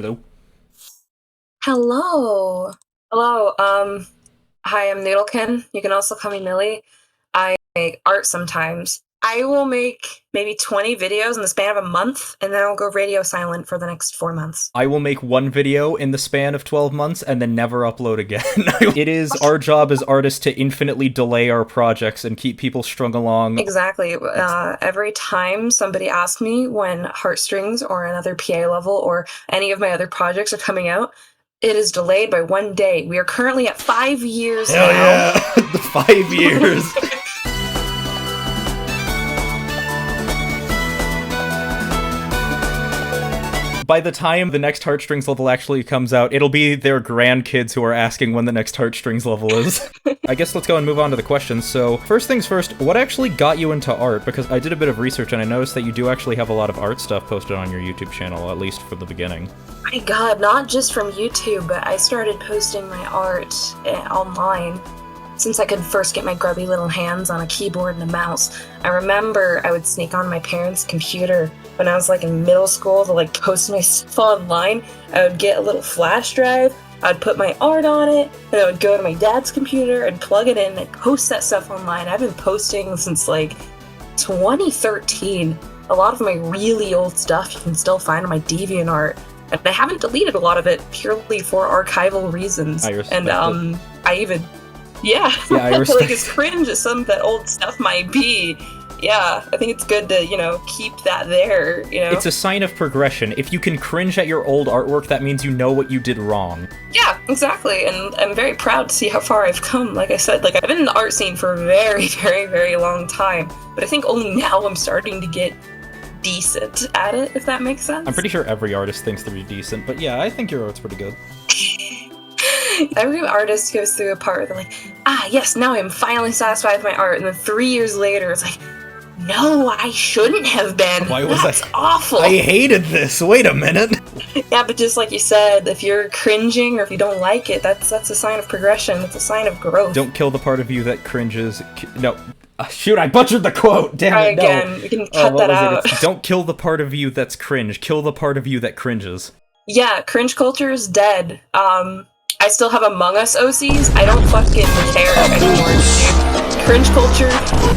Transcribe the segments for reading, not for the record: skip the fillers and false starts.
Hello. Hello. Hello. Hi, I'm Noodlekin. You can also call me Millie. I make art sometimes. I will make maybe 20 videos in the span of a month, and then I'll go radio silent for the next 4 months. I will make one video in the span of 12 months and then never upload again. It is our job as artists to infinitely delay our projects and keep people strung along. Exactly. Every time somebody asks me when Heartstrings or another PA level or any of my other projects are coming out, it is delayed by 1 day. We are currently at 5 years Hell now. yeah! The 5 years. By the time the next Heartstrings level actually comes out, it'll be their grandkids who are asking when the next Heartstrings level is. I guess let's go and move on to the questions. So, first things first, what actually got you into art? Because I did a bit of research and I noticed that you do actually have a lot of art stuff posted on your YouTube channel, at least for the beginning. My God, not just from YouTube, but I started posting my art online since I could first get my grubby little hands on a keyboard and a mouse. I remember I would sneak on my parents' computer when I was like in middle school to like post my stuff online. I would get a little flash drive, I'd put my art on it, and I would go to my dad's computer and plug it in and post that stuff online. I've been posting since like 2013. A lot of my really old stuff you can still find on my DeviantArt, and I haven't deleted a lot of it purely for archival reasons. I respect it. I even yeah, I respect like as cringe as some of that old stuff might be, yeah, I think it's good to, keep that there, It's a sign of progression. If you can cringe at your old artwork, that means you know what you did wrong. Yeah, exactly, and I'm very proud to see how far I've come. Like I said, I've been in the art scene for a very, very, very long time, but I think only now I'm starting to get decent at it, if that makes sense. I'm pretty sure every artist thinks they're decent, but yeah, I think your art's pretty good. Every artist goes through a part where they're like, yes, now I'm finally satisfied with my art, and then 3 years later, it's like, no, I shouldn't have been. Why was That's awful. I hated this. Wait a minute. Yeah, but just like you said, if you're cringing or if you don't like it, that's a sign of progression. It's a sign of growth. Don't kill the part of you that cringes. No. Shoot, I butchered the quote. Damn Try it, no. again. We can cut that out. Don't kill the part of you that's cringe. Kill the part of you that cringes. Yeah, cringe culture is dead. I still have Among Us OCs. I don't fucking care anymore, dude. Cringe culture,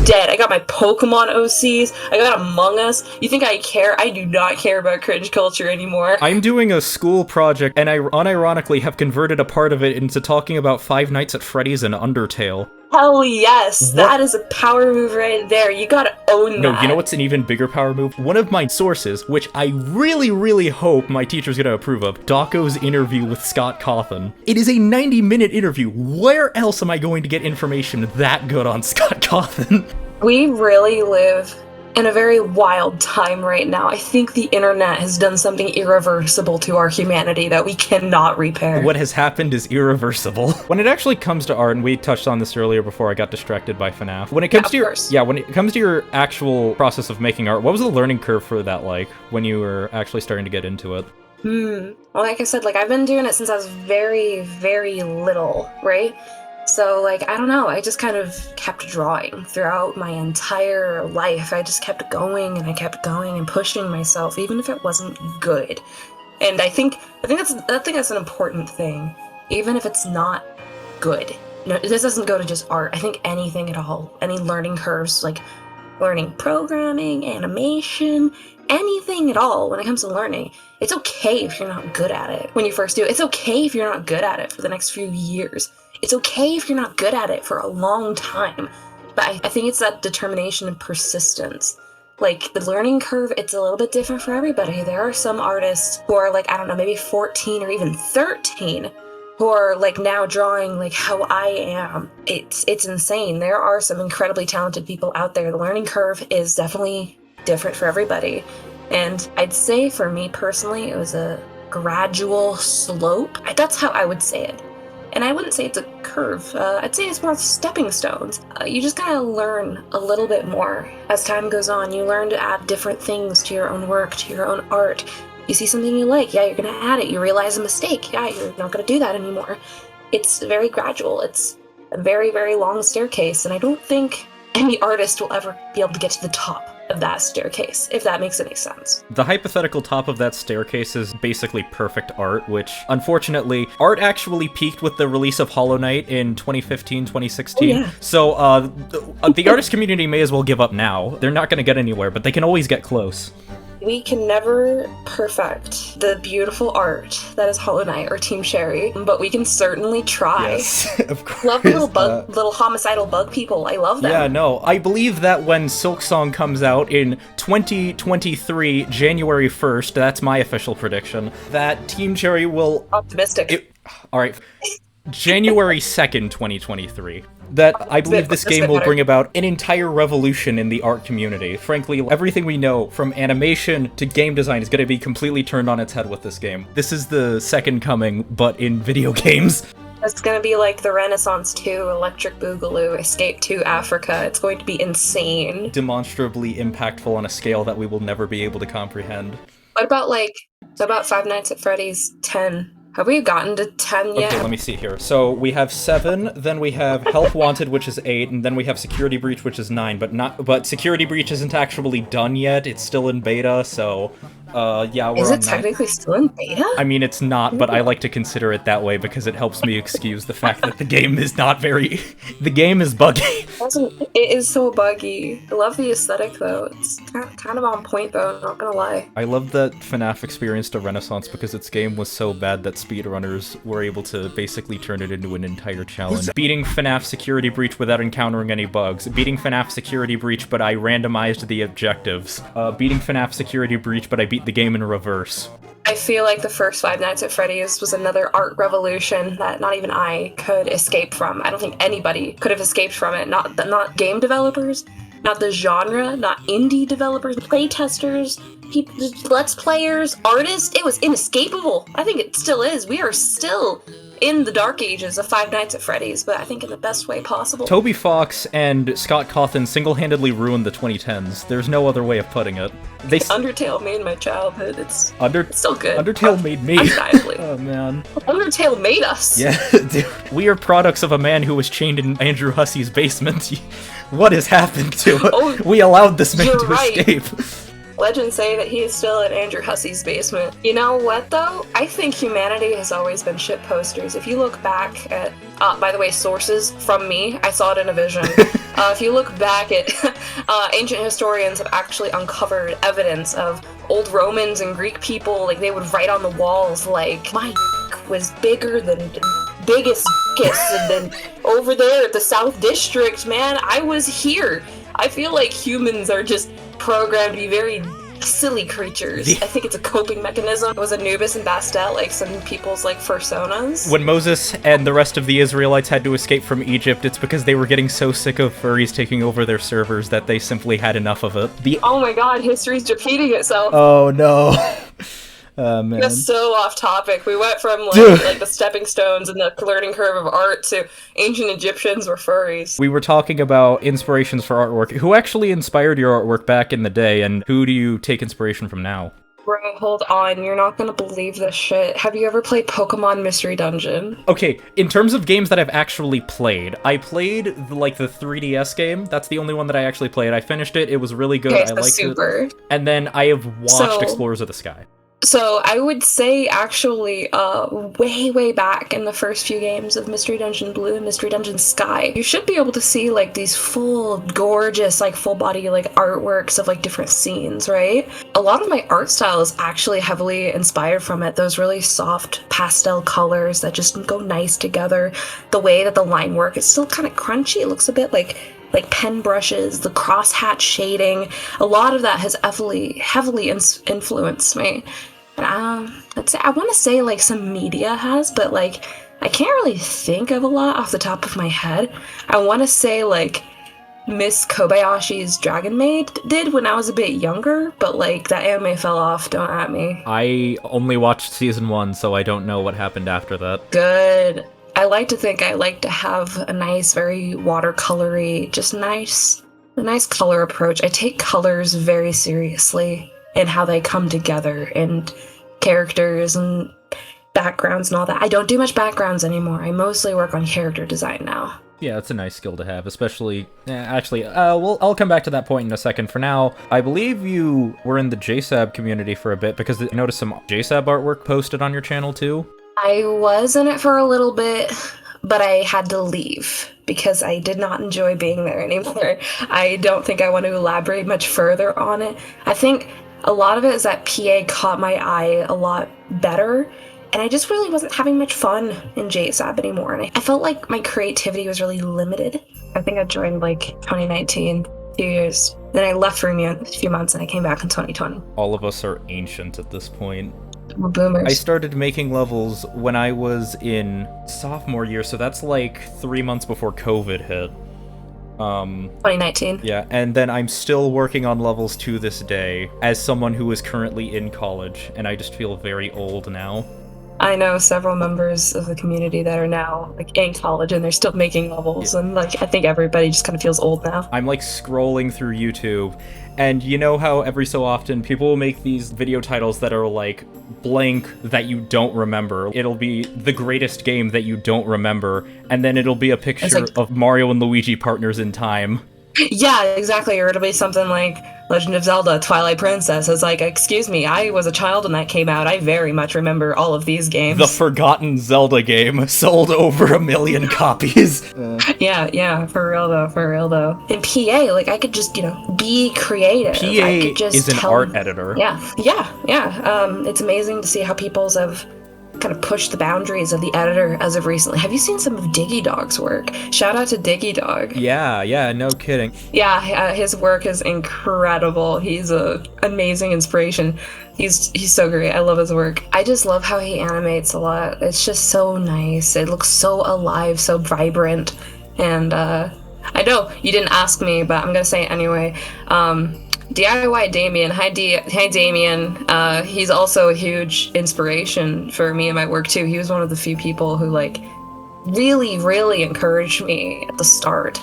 dead. I got my Pokemon OCs. I got Among Us. You think I care? I do not care about cringe culture anymore. I'm doing a school project, and I unironically have converted a part of it into talking about Five Nights at Freddy's and Undertale. Hell yes, What? that is a power move right there. You gotta own that. No, you know what's an even bigger power move? One of my sources, which I really, really hope my teacher's gonna approve of, Dawko's interview with Scott Cawthon. It is a 90-minute interview. Where else am I going to get information that good on Scott Cawthon? We really live in a very wild time right now. I think the internet has done something irreversible to our humanity that we cannot repair. What has happened is irreversible. When it actually comes to art, and we touched on this earlier before I got distracted by FNaF. When it comes when it comes to your actual process of making art, what was the learning curve for that like when you were actually starting to get into it? Well, like I said, I've been doing it since I was very, very little, right? So, I don't know, I just kind of kept drawing throughout my entire life. I just kept going and I kept going and pushing myself, even if it wasn't good. And I think that's an important thing, even if it's not good. This doesn't go to just art. I think anything at all, any learning curves, like learning programming, animation, anything at all when it comes to learning. It's okay if you're not good at it when you first do it. It's okay if you're not good at it for the next few years. It's okay if you're not good at it for a long time. But I think it's that determination and persistence. The learning curve, it's a little bit different for everybody. There are some artists who are maybe 14 or even 13 who are now drawing how I am. It's insane. There are some incredibly talented people out there. The learning curve is definitely different for everybody. And I'd say for me personally, it was a gradual slope. That's how I would say it. And I wouldn't say it's a curve. I'd say it's more stepping stones. You just gotta learn a little bit more as time goes on. You learn to add different things to your own work, to your own art. You see something you like, yeah, you're gonna add it. You realize a mistake, yeah, you're not gonna do that anymore. It's very gradual. It's a very, very long staircase, and I don't think any artist will ever be able to get to the top of that staircase, if that makes any sense. The hypothetical top of that staircase is basically perfect art, which, unfortunately, art actually peaked with the release of Hollow Knight in 2015, 2016. Oh, yeah. So, the artist community may as well give up now. They're not going to get anywhere, but they can always get close. We can never perfect the beautiful art that is Hollow Knight or Team Cherry, but we can certainly try. Yes, of course. Love little homicidal bug people. I love them. Yeah, no, I believe that when Silksong comes out in 2023, January 1st, that's my official prediction, that Team Cherry will... Optimistic. Alright, January 2nd, 2023. That I believe this game will bring about an entire revolution in the art community. Frankly, everything we know, from animation to game design, is going to be completely turned on its head with this game. This is the second coming, but in video games. It's going to be like the Renaissance 2, Electric Boogaloo, Escape to Africa. It's going to be insane. Demonstrably impactful on a scale that we will never be able to comprehend. What about Five Nights at Freddy's 10? Have we gotten to 10 yet? Okay, let me see here. So we have 7, then we have Help Wanted, which is 8, and then we have Security Breach, which is 9, but Security Breach isn't actually done yet. It's still in beta, so yeah, we're on 9. Is it technically still in beta? I mean, it's not, but I like to consider it that way because it helps me excuse the fact that the game is not very... The game is buggy. It is so buggy. I love the aesthetic, though. It's kind of on point, though, not gonna lie. I love that FNaF experienced a renaissance because its game was so bad that speedrunners were able to basically turn it into an entire challenge. Beating FNaF Security Breach without encountering any bugs. Beating FNaF Security Breach, but I randomized the objectives. Beating FNaF Security Breach, but I beat the game in reverse. I feel like the first Five Nights at Freddy's was another art revolution that not even I could escape from. I don't think anybody could have escaped from it. Not game developers, not the genre, not indie developers, playtesters, let's players, artists. It was inescapable. I think it still is. We are still in the dark ages of Five Nights at Freddy's, but I think in the best way possible. Toby Fox and Scott Cawthon single-handedly ruined the 2010s. There's no other way of putting it. Undertale made my childhood. It's still good. Undertale made me. Undeniably. Oh, man. Undertale made us. Yeah, dude. We are products of a man who was chained in Andrew Hussey's basement. What has happened to it? Oh, we allowed this man to right. escape. Legends say that he is still in Andrew Hussey's basement. You know what, though? I think humanity has always been shit posters. If you look back at, by the way, sources from me, I saw it in a vision. If you look back at, ancient historians have actually uncovered evidence of old Romans and Greek people, like, they would write on the walls, like, my was bigger than biggest kiss, and then over there at the South District, man, I was here. I feel like humans are just programmed to be very silly creatures. I think it's a coping mechanism. It was Anubis and Bastet, like some people's like personas. When Moses and the rest of the Israelites had to escape from Egypt, it's because they were getting so sick of furries taking over their servers that they simply had enough of it. Oh my god, history's repeating itself. Oh no. Man. That's so off topic. We went from like the stepping stones and the learning curve of art to ancient Egyptians were furries. We were talking about inspirations for artwork. Who actually inspired your artwork back in the day, and who do you take inspiration from now? Bro, hold on. You're not gonna believe this shit. Have you ever played Pokemon Mystery Dungeon? Okay, in terms of games that I've actually played, I played the 3DS game. That's the only one that I actually played. I finished it. It was really good. Okay, I liked Super. it. And then I have watched Explorers of the Sky. So I would say actually way back in the first few games of Mystery Dungeon Blue and Mystery Dungeon Sky, you should be able to see like these full gorgeous like full body like artworks of like different scenes, right? A lot of my art style is actually heavily inspired from it. Those really soft pastel colors that just go nice together. The way that the line work, it's still kind of crunchy. It looks a bit like pen brushes, the crosshatch shading. A lot of that has heavily influenced me. I want to say like some media has, but like I can't really think of a lot off the top of my head. I want to say like Miss Kobayashi's Dragon Maid did when I was a bit younger, but like that anime fell off, don't at me. I only watched season 1, so I don't know what happened after that. Good. I like to think I like to have a nice, very watercolory, just a nice color approach. I take colors very seriously and how they come together and characters and backgrounds and all that. I don't do much backgrounds anymore. I mostly work on character design now. Yeah, it's a nice skill to have, especially... I'll come back to that point in a second. For now, I believe you were in the DSaF community for a bit, because I noticed some DSaF artwork posted on your channel, too. I was in it for a little bit, but I had to leave because I did not enjoy being there anymore. I don't think I want to elaborate much further on it. I think a lot of it is that PA caught my eye a lot better, and I just really wasn't having much fun in DSaF anymore, and I felt like my creativity was really limited. I think I joined like 2019, 2 years. Then I left for a few months, and I came back in 2020. All of us are ancient at this point. We're boomers. I started making levels when I was in sophomore year, so that's like 3 months before COVID hit. 2019. Yeah, and then I'm still working on levels to this day as someone who is currently in college, and I just feel very old now. I know several members of the community that are now like in college and they're still making levels, and like I think everybody just kind of feels old now. I'm like scrolling through YouTube, and you know how every so often people will make these video titles that are like blank that you don't remember. It'll be the greatest game that you don't remember, and then it'll be a picture of Mario and Luigi partners in time. Yeah, exactly. Or it'll be something like Legend of Zelda, Twilight Princess. It's like, excuse me, I was a child when that came out. I very much remember all of these games. The forgotten Zelda game sold over 1 million copies. Yeah, for real though. In PA, like I could just, be creative. PA I could just is an art editor. Yeah. It's amazing to see how people's have kind of pushed the boundaries of the editor as of recently. Have you seen some of DiggyDog's work? Shout out to DiggyDog. Yeah, no kidding. Yeah, his work is incredible. He's an amazing inspiration. He's so great. I love his work. I just love how he animates a lot. It's just so nice. It looks so alive, so vibrant. And I know you didn't ask me, but I'm gonna say it anyway. DIY Damien. Hi Damien. He's also a huge inspiration for me and my work too. He was one of the few people who like really encouraged me at the start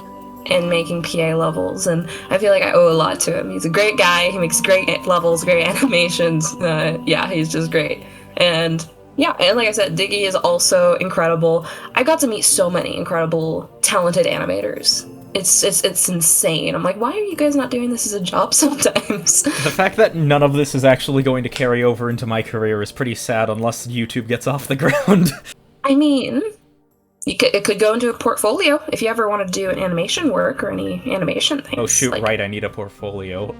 in making PA levels, and I feel like I owe a lot to him. He's a great guy. He makes great levels, great animations. He's just great. And like I said, Diggy is also incredible. I got to meet so many incredible, talented animators. It's insane. I'm like, why are you guys not doing this as a job sometimes? The fact that none of this is actually going to carry over into my career is pretty sad unless YouTube gets off the ground. I mean, it could go into a portfolio if you ever want to do an animation work or any animation things. Oh shoot, right, I need a portfolio.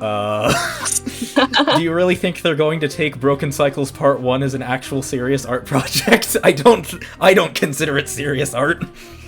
Do you really think they're going to take Broken Cycles Part 1 as an actual serious art project? I don't consider it serious art.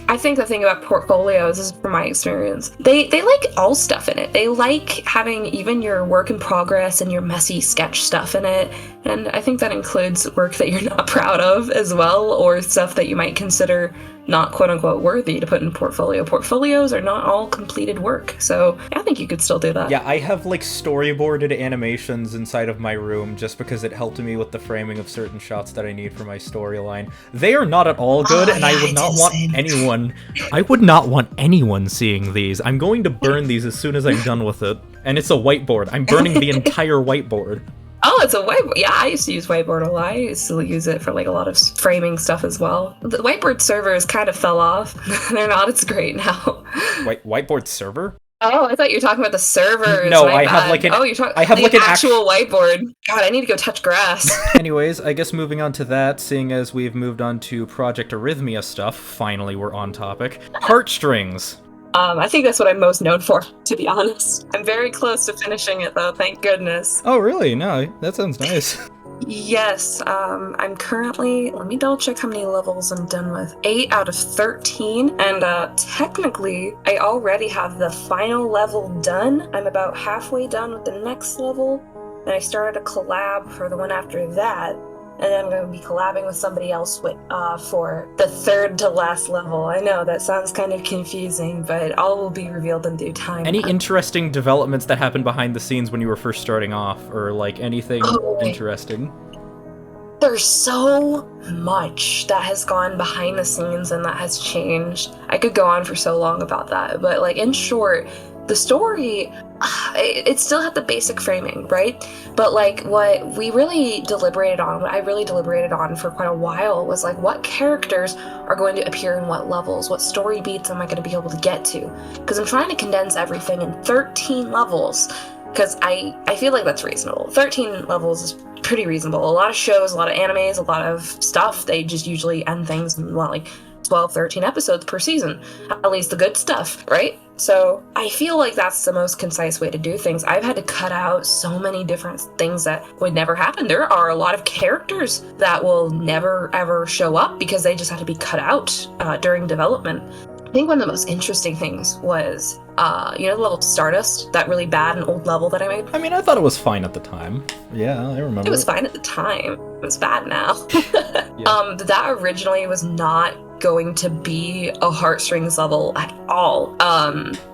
I think the thing about portfolios is, from my experience, they like all stuff in it. They like having even your work in progress and your messy sketch stuff in it. And I think that includes work that you're not proud of as well, or stuff that you might consider not quote-unquote worthy to put in a portfolio. Portfolios are not all completed work, so I think you could still do that. Yeah, I have like storyboarded animations inside of my room just because it helped me with the framing of certain shots that I need for my storyline. They are not at all good, and I would not want anyone seeing these. I'm going to burn these as soon as I'm done with it. And it's a whiteboard. I'm burning the entire whiteboard. Oh, it's a whiteboard. Yeah, I used to use whiteboard a lot. I used to use it for like a lot of framing stuff as well. The whiteboard servers kind of fell off. They're not as great now. Whiteboard server? Oh, I thought you were talking about the servers. No, I have like an. You're talking like an actual whiteboard. God, I need to go touch grass. Anyways, I guess moving on to that, seeing as we've moved on to Project Arrhythmia stuff, finally we're on topic. Heartstrings. I think that's what I'm most known for, to be honest. I'm very close to finishing it, though, thank goodness. Oh, really? No, that sounds nice. Yes, I'm currently, let me double check how many levels I'm done with. 8 out of 13, and technically, I already have the final level done. I'm about halfway done with the next level, and I started a collab for the one after that. And then I'm going to be collabing with somebody else for the third to last level. I know, that sounds kind of confusing, but all will be revealed in due time. Any interesting developments that happened behind the scenes when you were first starting off, or like anything interesting? There's so much that has gone behind the scenes and that has changed. I could go on for so long about that, but like in short, The story, it still had the basic framing, right? But like what we really deliberated on, what I really deliberated on for quite a while was like what characters are going to appear in what levels, what story beats am I going to be able to get to? Because I'm trying to condense everything in 13 levels, because I feel like that's reasonable. 13 levels is pretty reasonable. A lot of shows, a lot of animes, a lot of stuff, they just usually end things in like 12, 13 episodes per season, at least the good stuff, right? So I feel like that's the most concise way to do things. I've had to cut out so many different things that would never happen. There are a lot of characters that will never ever show up because they just had to be cut out during development. I think one of the most interesting things was, the level Stardust, that really bad and old level that I made. I mean, I thought it was fine at the time. Yeah, I remember. It was fine at the time. It was bad now. Yeah. That originally was not going to be a Heartstrings level at all.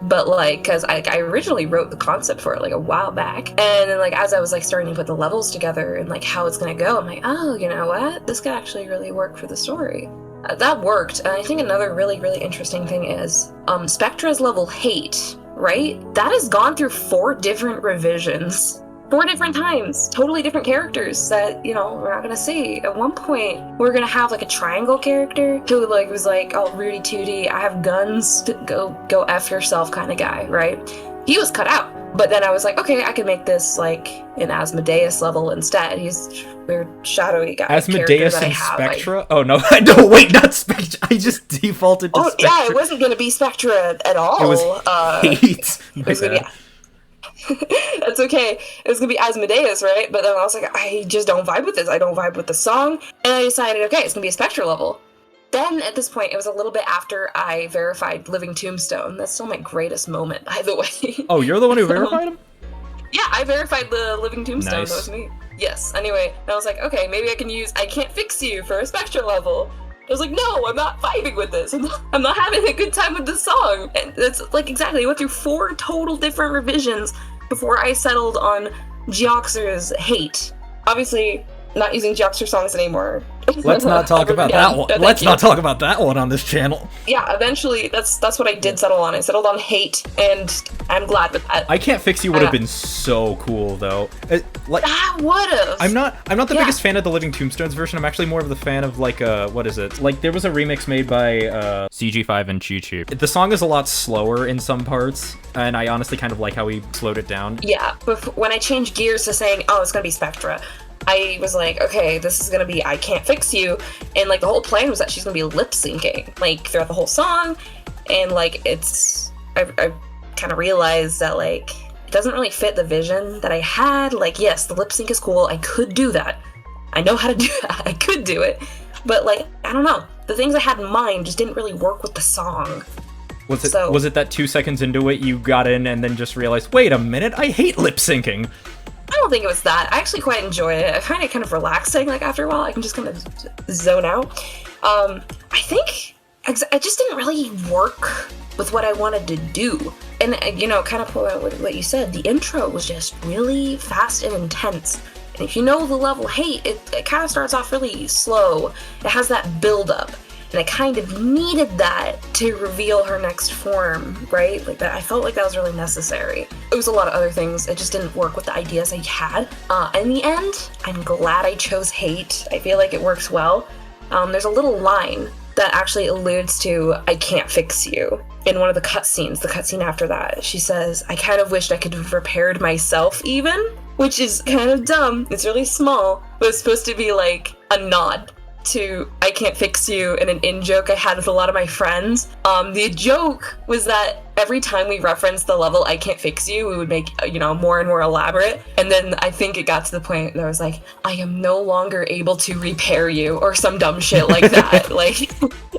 But like, cause I originally wrote the concept for it like a while back. And then like, as I was like starting to put the levels together and like how it's gonna go, I'm like, oh, you know what? This could actually really work for the story. That worked. And I think another really, really interesting thing is, Spectra's level Hate, right? That has gone through 4 different revisions. 4 different times, totally different characters that, we're not gonna see. At one point, we're gonna have like a triangle character who like was like, oh, Rudy Tooty, I have guns, go F yourself kind of guy, right? He was cut out. But then I was like, okay, I can make this like an Asmodeus level instead. He's weird shadowy guy. Asmodeus and Spectra? Oh no, no, wait, not Spectra. I just defaulted to Spectra. Yeah, it wasn't gonna be Spectra at all. It was Hate. It was gonna be That's okay. It was gonna be Asmodeus, right? But then I was like, I just don't vibe with this. I don't vibe with the song. And I decided, okay, it's gonna be a Spectra level. Then at this point, it was a little bit after I verified Living Tombstone. That's still my greatest moment, by the way. Oh, you're the one who verified him? Yeah, I verified the Living Tombstone. Nice. That was me. Yes. Anyway, and I was like, okay, maybe I can use I Can't Fix You for a Spectra level. I was like, no, I'm not vibing with this. I'm not having a good time with this song. And that's like exactly, I went through 4 total different revisions before I settled on Geoxer's Hate. Obviously, not using Geoxer songs anymore. Let's not talk about that one. Let's not talk about that one on this channel. Yeah, eventually, that's what I did settle on. I settled on Hate, and I'm glad with that. I Can't Fix You would have been so cool, though. I would've. I'm not the biggest fan of the Living Tombstones version. I'm actually more of the fan of like what is it? Like there was a remix made by CG5 and Chi Chi. The song is a lot slower in some parts, and I honestly kind of like how he slowed it down. Yeah, but when I changed gears to saying, oh, it's gonna be Spectra, I was like, okay, this is gonna be I Can't Fix You, and like the whole plan was that she's gonna be lip syncing like throughout the whole song, and like I kind of realized that like it doesn't really fit the vision that I had. Like, yes, the lip sync is cool, I could do that, I know how to do that, I could do it, but like I don't know, the things I had in mind just didn't really work with the song. Was it that 2 seconds into it you got in and then just realized, wait a minute, I hate lip syncing? I don't think it was that. I actually quite enjoy it. I find it kind of relaxing. Like after a while, I can just kind of zone out. I think I just didn't really work with what I wanted to do. And kind of what you said, the intro was just really fast and intense. And if you know the level Hate, it kind of starts off really slow. It has that build up. And I kind of needed that to reveal her next form, right? Like that, I felt like that was really necessary. It was a lot of other things. It just didn't work with the ideas I had. In the end, I'm glad I chose Hate. I feel like it works well. There's a little line that actually alludes to I Can't Fix You in one of the cutscenes. The cutscene after that, she says, I kind of wished I could have repaired myself even, which is kind of dumb. It's really small, but it's supposed to be like a nod to I Can't Fix You and an in-joke I had with a lot of my friends. The joke was that every time we referenced the level I Can't Fix You, we would make, more and more elaborate. And then I think it got to the point that I was like, I am no longer able to repair you, or some dumb shit like that.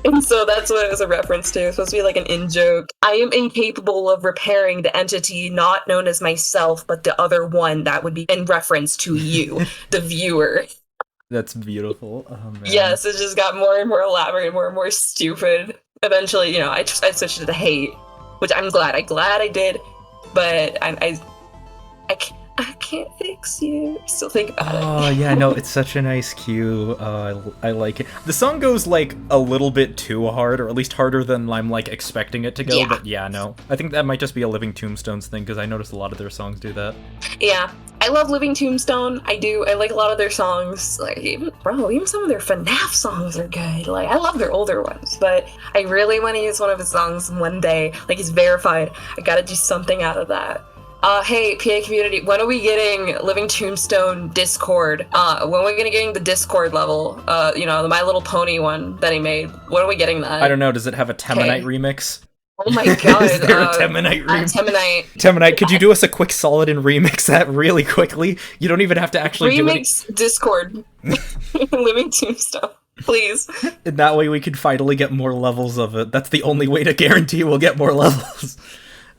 And so that's what it was a reference to. It's supposed to be like an in-joke. I am incapable of repairing the entity not known as myself, but the other one that would be in reference to you, the viewer. That's beautiful. Oh, man. Yes, it just got more and more elaborate and more stupid. Eventually, I switched it to Hate, which I'm glad I did, but I can't fix you. Still think about it. Oh, yeah, no, it's such a nice cue. I like it. The song goes, like, a little bit too hard, or at least harder than I'm, like, expecting it to go, but yeah, no. I think that might just be a Living Tombstones thing, because I noticed a lot of their songs do that. Yeah. I love Living Tombstone. I do. I like a lot of their songs. Like, even some of their FNaF songs are good. Like, I love their older ones, but I really want to use one of his songs one day. Like, he's verified. I gotta do something out of that. Hey, PA community, when are we getting Living Tombstone Discord? When are we gonna getting the Discord level? You know, the My Little Pony one that he made. When are we getting that? I don't know, does it have a Temonite remix? Oh my god. Is there a Temonite remix? Temonite, could you do us a quick solid and remix that really quickly? You don't even have to actually do it. Remix Discord. Living Tombstone. Please. And that way we could finally get more levels of it. That's the only way to guarantee we'll get more levels.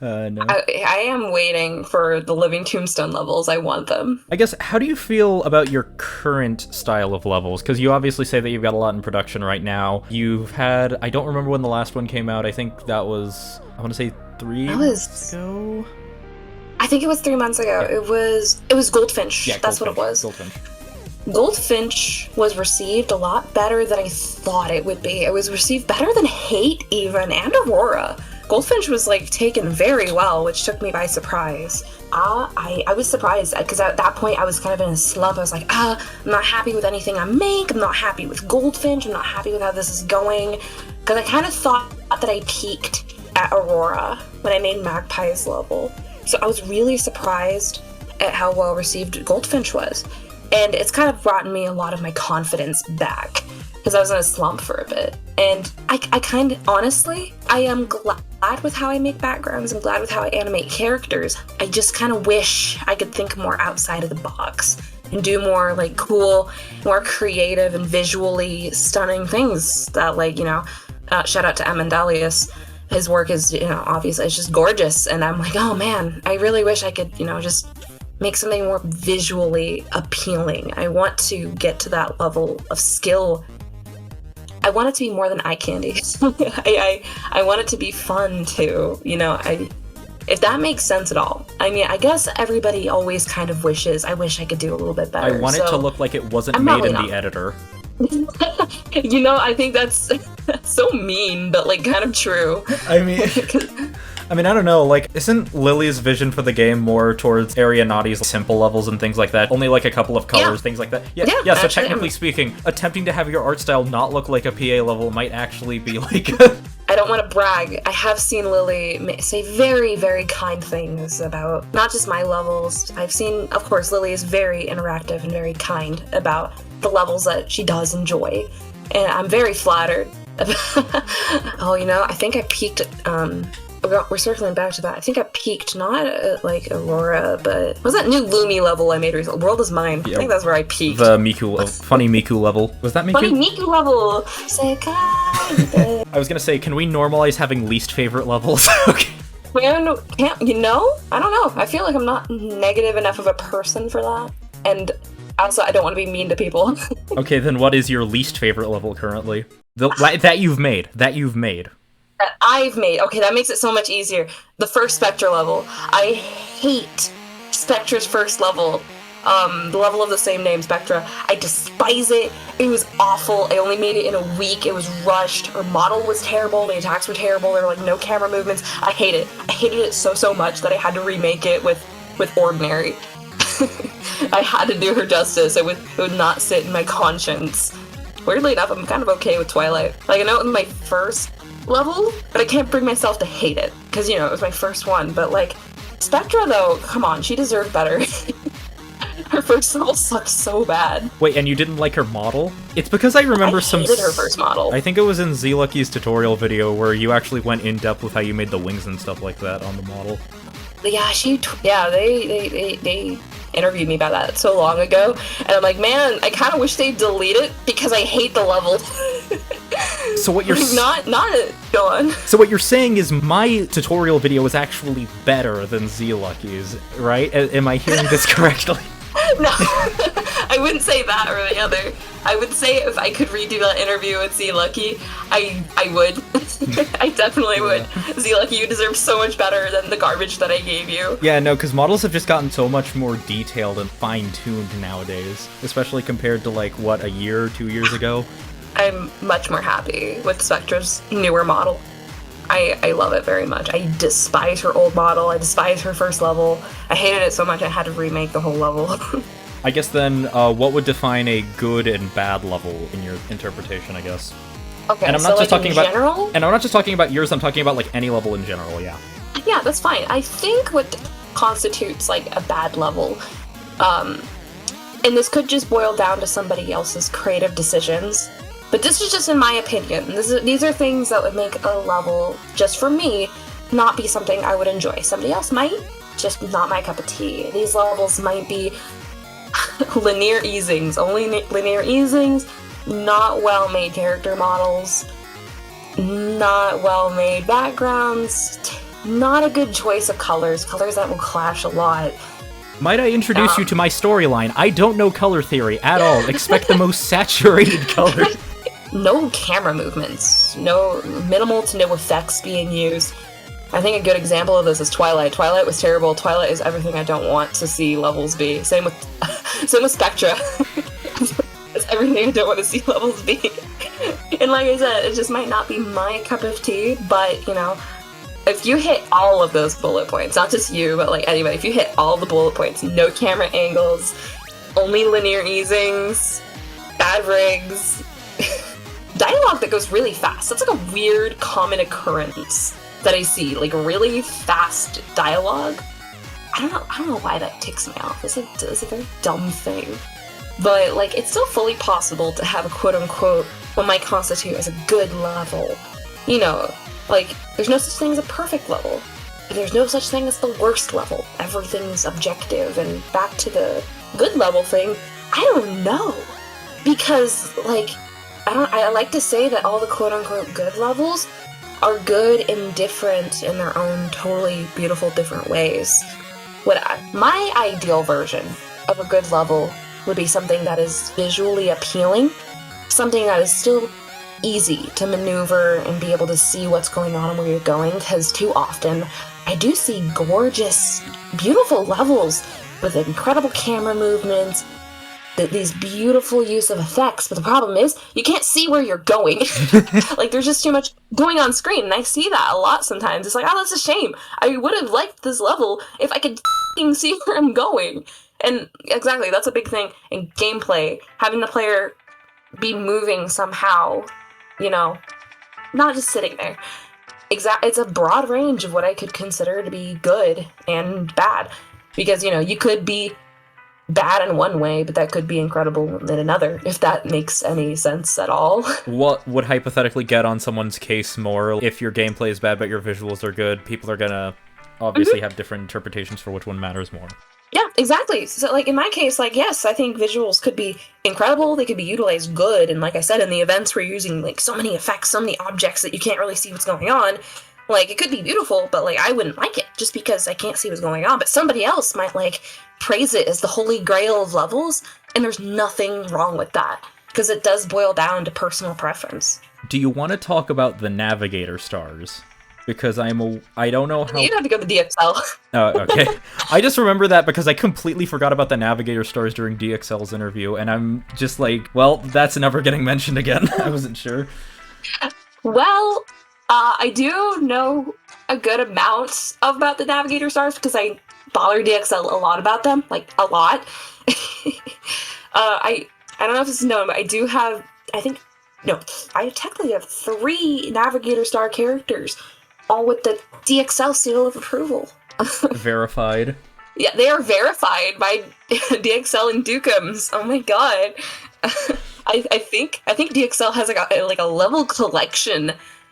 No. I am waiting for the Living Tombstone levels. I want them. I guess, how do you feel about your current style of levels? Because you obviously say that you've got a lot in production right now. You've had, I don't remember when the last one came out. I think that was, I want to say 3 months ago? I think it was 3 months ago. Yeah. It was Goldfinch. Yeah, that's what it was. Goldfinch. Goldfinch was received a lot better than I thought it would be. It was received better than Hate even, and Aurora. Goldfinch was, like, taken very well, which took me by surprise. I was surprised, because at that point I was kind of in a slump. I was like, I'm not happy with anything I make, I'm not happy with Goldfinch, I'm not happy with how this is going. Because I kind of thought that I peaked at Aurora when I made Magpie's level. So I was really surprised at how well received Goldfinch was. And it's kind of brought me a lot of my confidence back, because I was in a slump for a bit. And I kind of, honestly, I am glad with how I make backgrounds. I'm glad with how I animate characters. I just kind of wish I could think more outside of the box and do more, like, cool, more creative and visually stunning things that, like, you know, shout out to Amandalius. His work is, you know, obviously it's just gorgeous. And I'm like, oh man, I really wish I could, you know, just make something more visually appealing. I want to get to that level of skill. I want it to be more than eye candy. I want it to be fun too, you know, if that makes sense at all. I mean, I guess everybody always kind of wishes, I wish I could do a little bit better. I want it to look like it wasn't made in the editor. You know, I think that's so mean, but, like, kind of true. I mean, I don't know, like, isn't Lily's vision for the game more towards Arianati's simple levels and things like that? Only, like, a couple of colors, things like that? Yeah, so technically speaking, attempting to have your art style not look like a PA level might actually be, like... I don't want to brag. I have seen Lily say very, very kind things about not just my levels. I've seen, of course, Lily is very interactive and very kind about the levels that she does enjoy. And I'm very flattered. Oh, you know, I think I peaked... we're circling back to that. I think I peaked not at, like, Aurora, but was that new Lumi level I made recently? World is Mine. Yeah, I think that's where I peaked. The Miku, funny Miku level. Was that Miku? Funny Miku level. Sekai. I was gonna say, can we normalize having least favorite levels? Okay. Can't, you know? I don't know. I feel like I'm not negative enough of a person for that. And also, I don't want to be mean to people. Okay, then what is your least favorite level currently? That you've made. That I've made. Okay, that makes it so much easier. The first Spectra level. I hate Spectra's first level. The level of the same name, Spectra. I despise it. It was awful. I only made it in a week. It was rushed. Her model was terrible. The attacks were terrible. There were, like, no camera movements. I hate it. I hated it so much that I had to remake it with Ordinary. I had to do her justice. It would not sit in my conscience. Weirdly enough, I'm kind of okay with Twilight. Like, I know it was my first level, but I can't bring myself to hate it, because, you know, it was my first one. But, like, Spectra, though, come on, she deserved better. Her first level sucked so bad. Wait, and you didn't like her model? It's because I remember I hated her first model. I think it was in Xenoblade tutorial video where you actually went in depth with how you made the wings and stuff like that on the model. Yeah, they interviewed me about that so long ago, and I'm like, man, I kind of wish they'd delete it because I hate the level. So what you're not go on. So what you're saying is my tutorial video is actually better than Xenoblade, right? Am I hearing this correctly? No, I wouldn't say that or the other. I would say if I could redo that interview with Lucky, I would. I definitely would. Lucky, you deserve so much better than the garbage that I gave you. Yeah, no, because models have just gotten so much more detailed and fine-tuned nowadays, especially compared to, like, what, a year or 2 years ago? I'm much more happy with Spectra's newer model. I love it very much. I despise her old model. I despise her first level. I hated it so much I had to remake the whole level. I guess then, what would define a good and bad level in your interpretation, I guess? Okay, and I'm so not just talking about general? And I'm not just talking about yours, I'm talking about, like, any level in general, yeah. Yeah, that's fine. I think what constitutes, like, a bad level, and this could just boil down to somebody else's creative decisions, but this is just in my opinion. These are things that would make a level, just for me, not be something I would enjoy. Somebody else might, just not my cup of tea. These levels might be linear easings, only linear easings, not well-made character models, not well-made backgrounds, not a good choice of colors that will clash a lot. Might I introduce you to my storyline? I don't know color theory at all. Expect the most saturated colors. No camera movements, no minimal to no effects being used. I think a good example of this is Twilight. Twilight was terrible. Twilight is everything I don't want to see levels be. Same with Spectra. It's everything I don't want to see levels be. And like I said, it just might not be my cup of tea, but, you know, if you hit all of those bullet points, not just you, but like anybody, if you hit all the bullet points, no camera angles, only linear easings, bad rigs, dialogue that goes really fast. That's like a weird common occurrence that I see, like really fast dialogue. I don't know why that ticks me off. It's a very dumb thing. But like, it's still fully possible to have a quote-unquote what might constitute as a good level. You know, like, there's no such thing as a perfect level. There's no such thing as the worst level. Everything's objective. And back to the good level thing, I don't know. Because, like, I like to say that all the quote-unquote good levels are good and different in their own totally beautiful different ways. My ideal version of a good level would be something that is visually appealing, something that is still easy to maneuver and be able to see what's going on and where you're going, because too often I do see gorgeous, beautiful levels with incredible camera movements, these beautiful use of effects, but the problem is you can't see where you're going. Like, there's just too much going on screen, and I see that a lot sometimes. It's like, oh, that's a shame. I would have liked this level if I could see where I'm going. And exactly, that's a big thing in gameplay, having the player be moving somehow, you know, not just sitting there. It's a broad range of what I could consider to be good and bad, because, you know, you could be bad in one way, but that could be incredible in another, if that makes any sense at all. What would hypothetically get on someone's case more? If your gameplay is bad but your visuals are good, people are gonna obviously have different interpretations for which one matters more. Yeah, exactly. So, like, in my case, like, yes, I think visuals could be incredible, they could be utilized good, and like I said, in the events where you're using, like, so many effects, so many objects that you can't really see what's going on, like, it could be beautiful, but, like, I wouldn't like it just because I can't see what's going on, but somebody else might, like, praise it as the holy grail of levels, and there's nothing wrong with that, because it does boil down to personal preference. Do you want to talk about the Navigator stars? Because I don't know how... You'd have to go to DXL. Oh, okay. I just remember that because I completely forgot about the Navigator stars during DXL's interview, and I'm just like, well, that's never getting mentioned again. I wasn't sure. Well, I do know a good amount about the Navigator stars because I bother DXL a lot about them, like, a lot. I don't know if this is known, but I do have, I technically have 3 Navigator star characters, all with the DXL seal of approval. Verified. Yeah, they are verified by DXL and Dukums. Oh my god. I think DXL has like a level collection,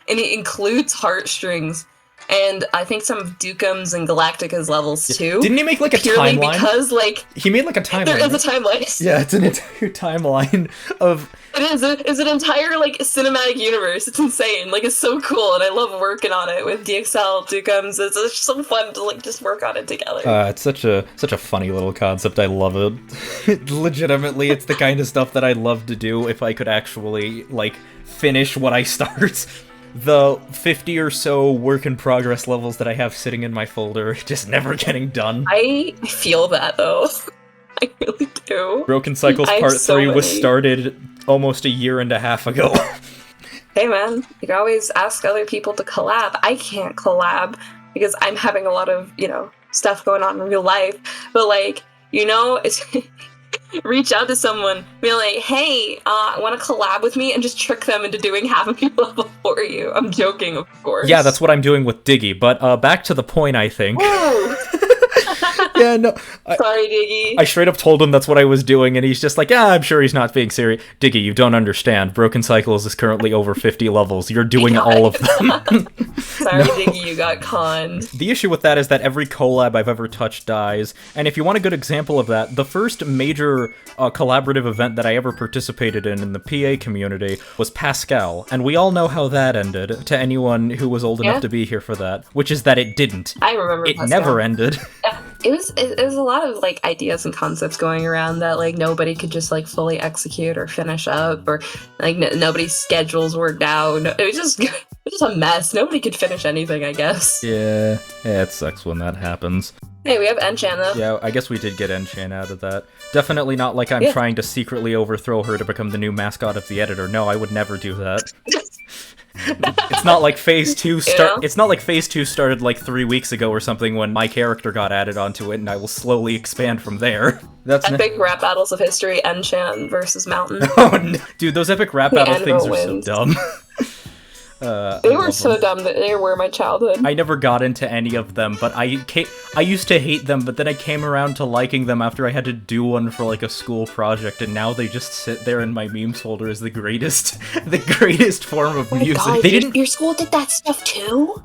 and it includes Heartstrings. And I think some of Dukum's and Galactica's levels too. Didn't he make like a purely timeline? Because he made like a timeline. There is a timeline. Yeah, it's an entire timeline of. It is. It's an entire like cinematic universe. It's insane. Like it's so cool, and I love working on it with DXL, Dukum's. It's so fun to like just work on it together. It's such a funny little concept. I love it. Legitimately, it's the kind of stuff that I'd love to do if I could actually like finish what I start. The 50 or so work-in-progress levels that I have sitting in my folder, just never getting done. I feel that, though. I really do. Broken Cycles Part 3 was started almost a year and a half ago. Hey, man. You can always ask other people to collab. I can't collab because I'm having a lot of, stuff going on in real life. But, like, it's... reach out to someone, be like, hey, want to collab with me, and just trick them into doing half of your level for you. I'm joking, of course. Yeah, that's what I'm doing with Diggy, but back to the point, I think. Yeah, no. Sorry, Diggy. I straight up told him that's what I was doing, and he's just like, I'm sure he's not being serious. Diggy, you don't understand. Broken Cycles is currently over 50 levels. You're doing all of them. Sorry, Diggy, you got conned. The issue with that is that every collab I've ever touched dies, and if you want a good example of that, the first major collaborative event that I ever participated in the PA community was Pascal, and we all know how that ended, to anyone who was old enough to be here for that, which is that it didn't. I remember it Pascal. Never ended. Yeah, it was a lot of like ideas and concepts going around that like nobody could just like fully execute or finish up, or like nobody's schedules worked out. It was just a mess. Nobody could finish anything, I guess. Yeah, it sucks when that happens. Hey, we have Enchan though. Yeah, I guess we did get Enchan out of that. Definitely not like I'm trying to secretly overthrow her to become the new mascot of the editor. No, I would never do that. It's not like Phase 2 It's not like Phase 2 started like 3 weeks ago or something when my character got added onto it, and I will slowly expand from there. That's epic rap battles of history, Enchan versus Mountain. Oh, no. Dude, those epic rap battle things are so dumb. They were so dumb that they were my childhood. I never got into any of them, but I used to hate them, but then I came around to liking them after I had to do one for like a school project, and now they just sit there in my memes folder as the greatest form of music. God, your school did that stuff too?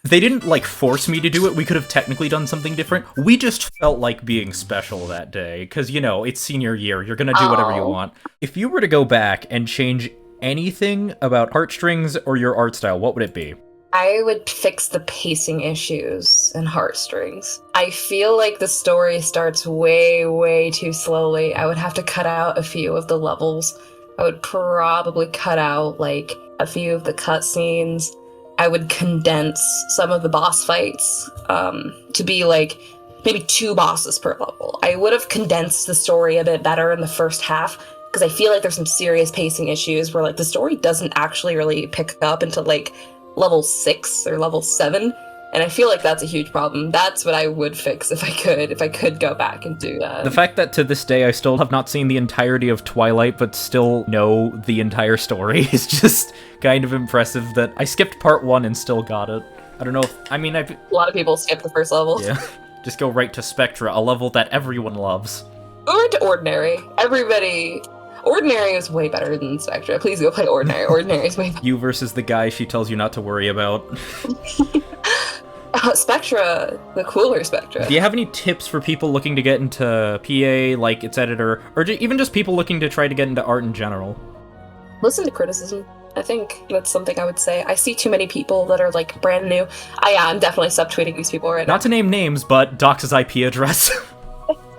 They didn't like force me to do it. We could have technically done something different. We just felt like being special that day, because it's senior year. You're gonna do whatever you want. If you were to go back and change anything about Heartstrings or your art style, what would it be? I would fix the pacing issues in Heartstrings. I feel like the story starts way, way too slowly. I would have to cut out a few of the levels. I would probably cut out like a few of the cutscenes. I would condense some of the boss fights to be like maybe 2 bosses per level. I would have condensed the story a bit better in the first half, because I feel like there's some serious pacing issues where like the story doesn't actually really pick up until like level 6 or level 7, and I feel like that's a huge problem. That's what I would fix if I could go back and do that. The fact that to this day I still have not seen the entirety of Twilight but still know the entire story is just kind of impressive. That I skipped part 1 and still got it. I don't know if, a lot of people skip the first level. Yeah, just go right to Spectra, a level that everyone loves. Or to Ordinary. Ordinary is way better than Spectra. Please go play Ordinary. Ordinary is way better. You versus the guy she tells you not to worry about. Spectra, the cooler Spectra. Do you have any tips for people looking to get into PA, like its editor, or even just people looking to try to get into art in general? Listen to criticism. I think that's something I would say. I see too many people that are like brand new. I'm definitely subtweeting these people right now. Not to name names, but dox his IP address.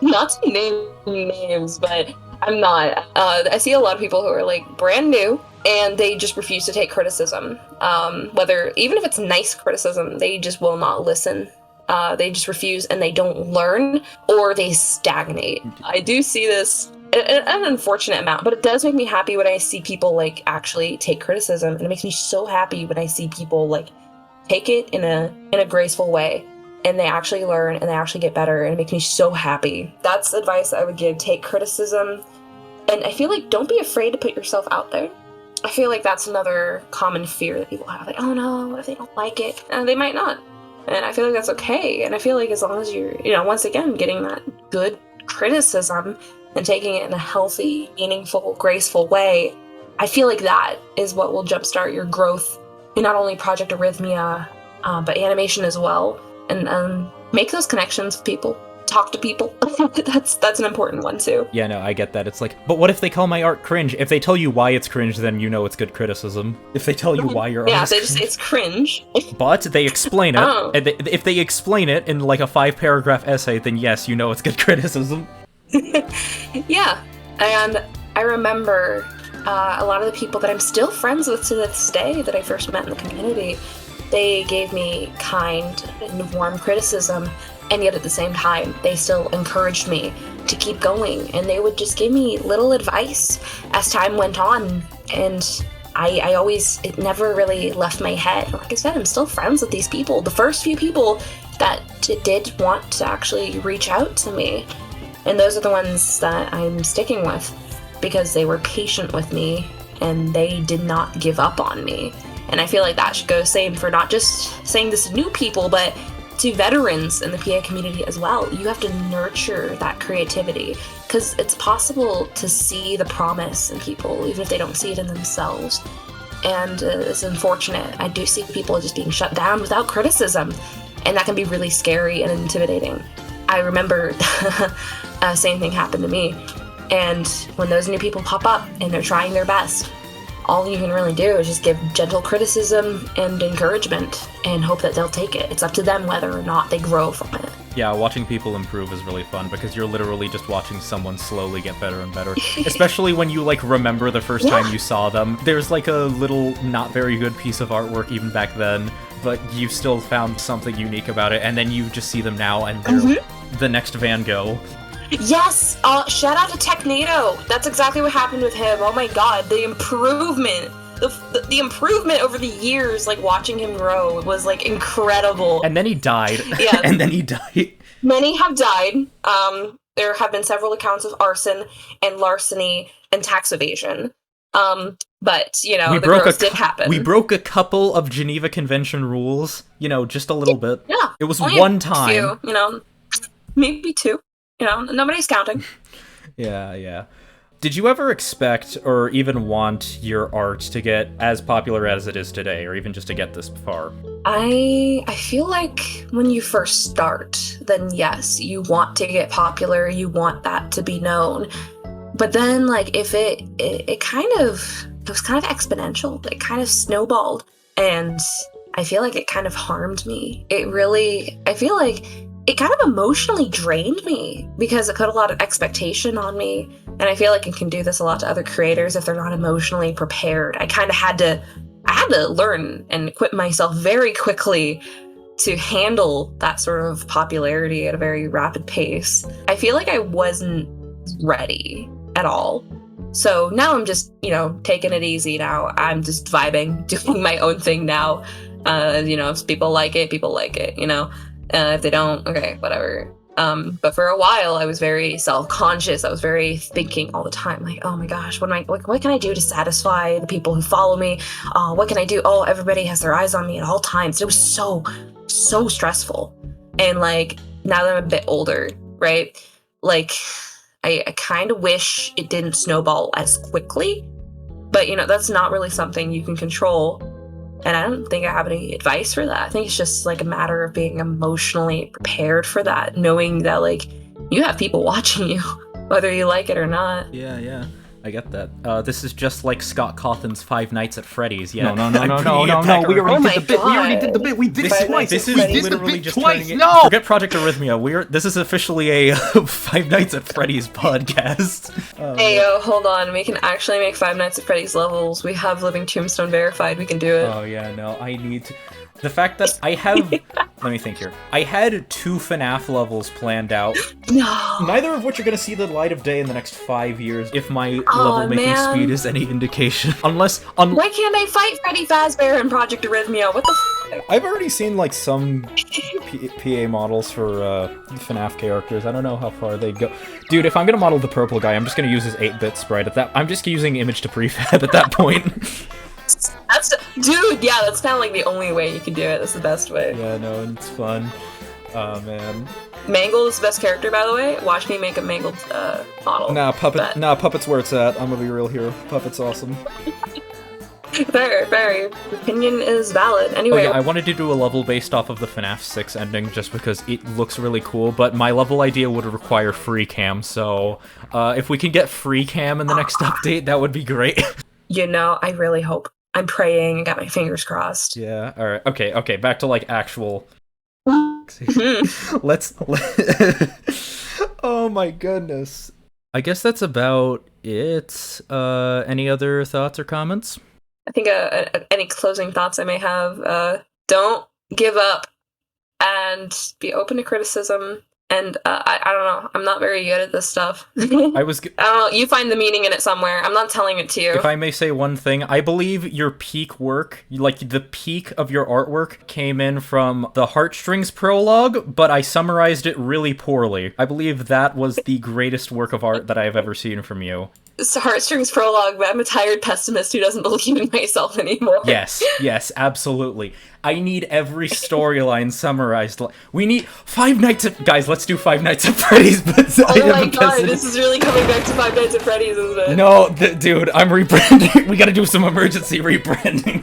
Not to name names, but I'm not. I see a lot of people who are like brand new and they just refuse to take criticism. Even if it's nice criticism, they just will not listen. They just refuse and they don't learn, or they stagnate. I do see this an unfortunate amount, but it does make me happy when I see people like actually take criticism, and it makes me so happy when I see people like take it in a graceful way, and they actually learn and they actually get better, and it makes me so happy. That's advice I would give. Take criticism, and I feel like don't be afraid to put yourself out there. I feel like that's another common fear that people have, like, oh no, what if they don't like it? And they might not, and I feel like that's okay. And I feel like as long as you're, once again, getting that good criticism and taking it in a healthy, meaningful, graceful way, I feel like that is what will jumpstart your growth in not only Project Arrhythmia, but animation as well. And make those connections with people. Talk to people. That's an important one too. Yeah, no, I get that. It's like, but what if they call my art cringe? If they tell you why it's cringe, then you know it's good criticism. If they tell you why your art is they just say it's cringe. But they explain it. And if they explain it in like a 5-paragraph essay, then yes, you know it's good criticism. Yeah, and I remember a lot of the people that I'm still friends with to this day that I first met in the community, they gave me kind and warm criticism, and yet at the same time, they still encouraged me to keep going, and they would just give me little advice as time went on, and I always, it never really left my head. Like I said, I'm still friends with these people. The first few people that did want to actually reach out to me, and those are the ones that I'm sticking with, because they were patient with me, and they did not give up on me. And I feel like that should go the same for not just saying this to new people, but to veterans in the PA community as well. You have to nurture that creativity, because it's possible to see the promise in people, even if they don't see it in themselves. And it's unfortunate. I do see people just being shut down without criticism, and that can be really scary and intimidating. I remember same thing happened to me. And when those new people pop up and they're trying their best, all you can really do is just give gentle criticism and encouragement and hope that they'll take it. It's up to them whether or not they grow from it. Yeah, watching people improve is really fun, because you're literally just watching someone slowly get better and better. Especially when you, like, remember the first time you saw them. There's, like, a little not very good piece of artwork even back then, but you still found something unique about it, and then you just see them now, and they're the next Van Gogh. Yes! Shout out to Technado! That's exactly what happened with him. Oh my god, the improvement! The improvement over the years, like, watching him grow was, like, incredible. And then he died. Yeah. And then he died. Many have died. There have been several accounts of arson and larceny and tax evasion. But, you know, the growth did happen. We broke a couple of Geneva Convention rules, you know, just a little bit. Yeah. It was one time. Few, you know, maybe 2. You know, nobody's counting. Yeah. Did you ever expect or even want your art to get as popular as it is today, or even just to get this far? I feel like when you first start, then yes, you want to get popular, you want that to be known. But then, like, if it was kind of exponential. It kind of snowballed, and I feel like it kind of harmed me. I feel like it kind of emotionally drained me, because it put a lot of expectation on me. And I feel like it can do this a lot to other creators if they're not emotionally prepared. I kind of had to learn and equip myself very quickly to handle that sort of popularity at a very rapid pace. I feel like I wasn't ready at all. So now I'm just, you know, taking it easy now. I'm just vibing, doing my own thing now. You know, if people like it, you know. If they don't, okay, whatever. But for a while, I was very self-conscious. I was very thinking all the time, like, oh my gosh, what can I do to satisfy the people who follow me? What can I do? Oh, everybody has their eyes on me at all times. It was so stressful. And like, now that I'm a bit older, right? Like, I kind of wish it didn't snowball as quickly. But, you know, that's not really something you can control. And I don't think I have any advice for that. I think it's just like a matter of being emotionally prepared for that, knowing that like you have people watching you, whether you like it or not. Yeah. I get that. This is just like Scott Cawthon's Five Nights at Freddy's. Yeah. No. We already did the bit. We did it twice. This is literally just twice. Turning No. Forget Project Arrhythmia. This is officially a Five Nights at Freddy's podcast. Hey, hold on. We can actually make Five Nights at Freddy's levels. We have Living Tombstone verified. We can do it. Oh yeah, no. I need to. The fact that I have... Let me think here. I had 2 FNaF levels planned out. No. Neither of which are going to see the light of day in the next 5 years, if my level making speed is any indication. Unless... Why can't I fight Freddy Fazbear in Project Arrhythmia? What the f***? I've already seen, like, some PA models for FNaF characters. I don't know how far they go. Dude, if I'm going to model the purple guy, I'm just going to use his 8-bit sprite. I'm just using image to prefab at that point. That's kind of like the only way you can do it. That's the best way. Yeah, no, and it's fun. Oh, man. Mangle is the best character, by the way. Watch me make a Mangled model. Puppet's where it's at. I'm gonna be real here. Puppet's awesome. Fair. Opinion is valid. Anyway. Oh yeah, I wanted to do a level based off of the FNaF 6 ending just because it looks really cool, but my level idea would require free cam, so if we can get free cam in the next update, that would be great. You know, I really hope. I'm praying and got my fingers crossed. Yeah, alright, okay, back to, like, actual... Let's... Oh my goodness. I guess that's about it. Any other thoughts or comments? I think any closing thoughts I may have, don't give up and be open to criticism. And I don't know, I'm not very good at this stuff. I don't know, you find the meaning in it somewhere. I'm not telling it to you. If I may say one thing, I believe your peak work, like the peak of your artwork, came in from the Heartstrings prologue, but I summarized it really poorly. I believe that was the greatest work of art that I have ever seen from you. It's Heartstrings prologue, but I'm a tired pessimist who doesn't believe in myself anymore. Yes, absolutely. I need every storyline summarized. We need Five Nights at... Guys, let's do Five Nights at Freddy's. Oh my god, this is really coming back to Five Nights at Freddy's, isn't it? No, dude, I'm rebranding. We gotta do some emergency rebranding.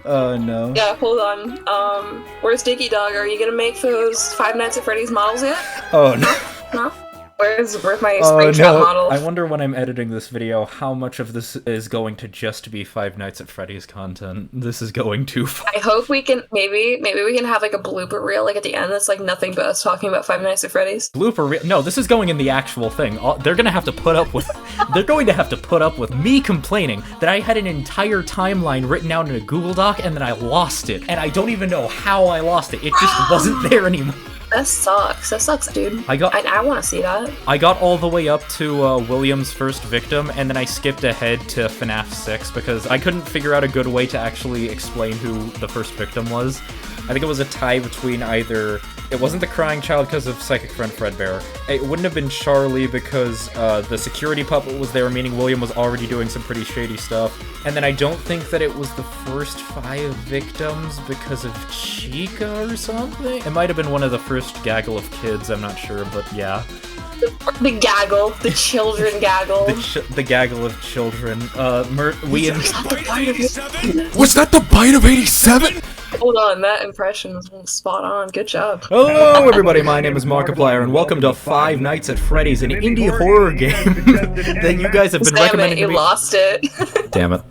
Oh, no. Yeah, hold on. Where's Dicky Dog? Are you gonna make those Five Nights at Freddy's models yet? Oh, no. No? Where's my Spectra model? I wonder when I'm editing this video how much of this is going to just be Five Nights at Freddy's content. This is going too far. I hope we can maybe we can have like a blooper reel like at the end that's like nothing but us talking about Five Nights at Freddy's. Blooper reel? No, this is going in the actual thing. They're going to have to put up with me complaining that I had an entire timeline written out in a Google Doc and then I lost it. And I don't even know how I lost it. It just wasn't there anymore. That sucks, dude. I want to see that. I got all the way up to William's first victim, and then I skipped ahead to FNaF 6 because I couldn't figure out a good way to actually explain who the first victim was. I think it was a tie between either... It wasn't the crying child because of Psychic Friend Fredbear. It wouldn't have been Charlie because the security puppet was there, meaning William was already doing some pretty shady stuff. And then I don't think that it was the first 5 victims because of Chica or something? It might have been one of the first gaggle of kids, I'm not sure, but yeah. The gaggle. The children gaggle. The gaggle of children. Was that the bite of 87? Hold on, that impression was spot on. Good job. Hello, everybody. My name is Markiplier, and welcome to Five Nights at Freddy's, an indie horror game that you guys have been recommending. You lost it. Damn it.